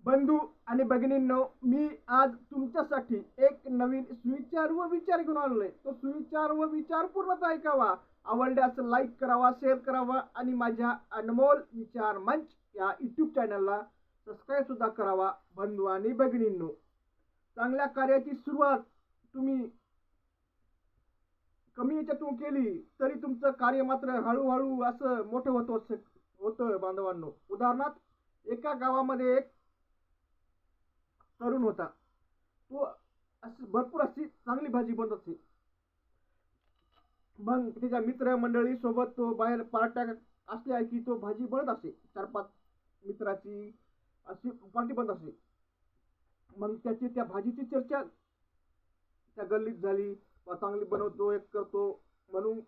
बंधू आणि भगिनींनो, मी आज तुमच्यासाठी एक नवीन सुविचार व विचार घेऊन आलोय. तो सुविचार व विचार पूर्णच ऐकावा, आवडल्यास लाईक करावा, शेअर करावा आणि माझ्या अनमोल विचार मंच या यूट्यूब चॅनलला सबस्क्राईब सुद्धा करावा. बंधू आणि भगिनींनो, चांगल्या कार्याची सुरुवात तुम्ही कमी याच्यातून केली तरी तुमचं कार्य मात्र हळूहळू असं मोठं होतं बांधवांनो. उदाहरणार्थ, एका गावामध्ये एक तरुण होता. तो भरपूर अशी चांगली भाजी बनत असे. मग त्याच्या मित्र मंडळी सोबत तो बाहेर पार्ट्या असल्या की तो भाजी बनत असे. 4-5 मित्राची अशी पार्टी बनत असे. मग त्याची त्या भाजीची चर्चा त्या गल्लीत झाली. चांगली बनवतो, एक करतो म्हणून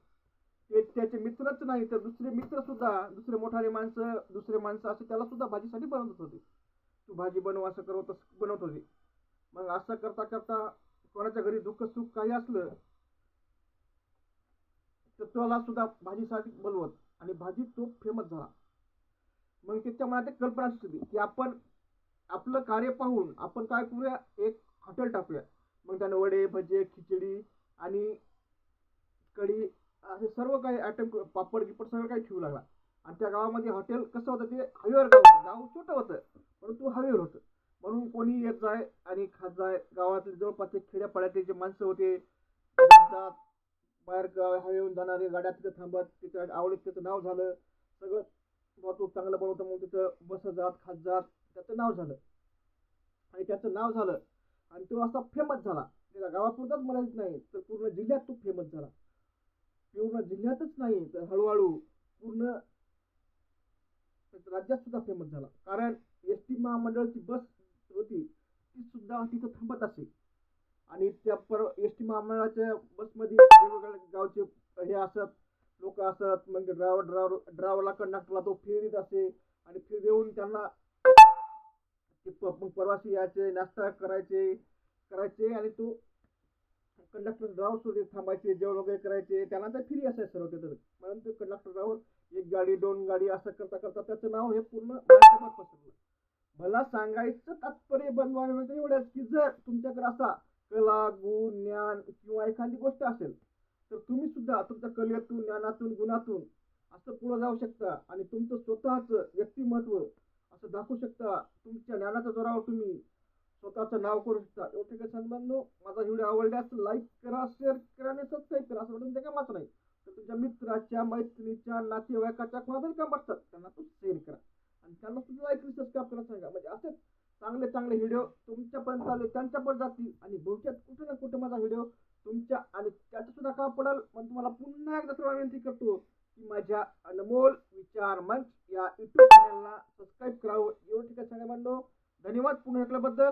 ते त्याचे मित्रच नाही तर दुसरे मित्र सुद्धा, दुसरे मोठाले माणसं, दुसरे माणसं असे त्याला सुद्धा भाजीसाठी बनवत होते. तू भाजी बनव असं करत बनवत होते. मग असं करता करता कोणाच्या घरी दुःख सुख काही असलं तर त्याला सुद्धा भाजीसाठी बोलवत आणि भाजी तो फेमस झाला. मग त्याच्या मनात एक कल्पना सुचली की आपण आपलं कार्य पाहून आपण काय करूया, एक हॉटेल टाकूया. मग त्यानं वडे, भजे, खिचडी आणि कढी असे सर्व काही आयटम, पापड गिपड सगळं काही ठेवू लागला. आणि त्या गावामध्ये हॉटेल कसं होतं, ते हवेवर गाव छोटं होतं परंतु हवेवर होतं. म्हणून कोणी येत जाय आणि खात जाय. गावातले जवळपास खेड्यापाड्यातले जे माणसं होते, जात बाहेर हवेहून जाणारे गाड्या तिथे थांबत, तिच्या आवडीत त्याचं नाव झालं. सगळं वाहतूक चांगलं बनवतं म्हणून तिथं बसत जात, खात जात, त्याचं नाव झालं. आणि त्याचं नाव झालं आणि तो असा फेमस झाला. त्याच्या गावापुरताच मर्यादित नाही तर पूर्ण जिल्ह्यात तो फेमस झाला. पूर्ण जिल्ह्यातच नाही तर हळूहळू पूर्ण राज्यात सुद्धा फेमस झाला. कारण एस टी महामंडळाची बस होती ती सुद्धा तिथं थांबत असे. आणि त्या एस टी महामंडळाच्या बसमध्ये वेगवेगळ्या गावचे हे असत, लोक असत. मग ड्रायव्हरला, कंडक्टरला तो फेरी देत असे आणि फेरी देऊन त्यांना मग प्रवासी यायचे, नाश्ता करायचे आणि तो कंडक्टर ड्रायव्हर सुद्धा थांबायचे, जेवण वगैरे करायचे. त्यानंतर फ्री असायचं सर्व तिथं. म्हणून ते कंडक्टर ड्रायव्हर एक गाडी 2 गाडी असं करता करता त्याचं नाव हे पूर्ण महाराष्ट्रभर पसरलं. मला सांगायचं तात्पर्य बनवायला एवढंच की जर तुमच्याकडे असा कला, गुण, ज्ञान किंवा एखादी गोष्ट असेल तर तुम्ही सुद्धा तुमच्या कलेतून, ज्ञानातून, गुणातून असं पुढे जाऊ शकता आणि तुमचं स्वतःचं व्यक्तिमत्व असं दाखवू शकता. तुमच्या ज्ञानाच्या जोरावर तुम्ही स्वतःचं नाव करू शकता. एवढं काही सांगतो. माझा व्हिडिओ आवडल्यास लाईक करा, शेअर करा आणि सबस्क्राईब करा. असं तुमच्या कामाचं नाही तर तुमच्या मित्राच्या, मैत्रिणीच्या, नातेवाईकाच्या कोणातरी काम असतात त्यांना तो शेअर करा आणि त्यांना सुद्धा लाईक आणि सबस्क्राईब करायला सांगा. म्हणजे असेच चांगले चांगले व्हिडिओ तुमच्यापर्यंत आले, त्यांच्यापर्यंत जातील आणि भविष्यात कुठे ना कुठे माझा व्हिडिओ तुमच्या आणि त्याचं सुद्धा काम पडेल. पण तुम्हाला पुन्हा एकदा सर्व विनंती करतो की माझ्या अनमोल विचार मंच या यूट्यूब चॅनलला सबस्क्राईब करावं. एवढं ठिकाणी सांगा. धन्यवाद पुन्हा ऐकल्याबद्दल.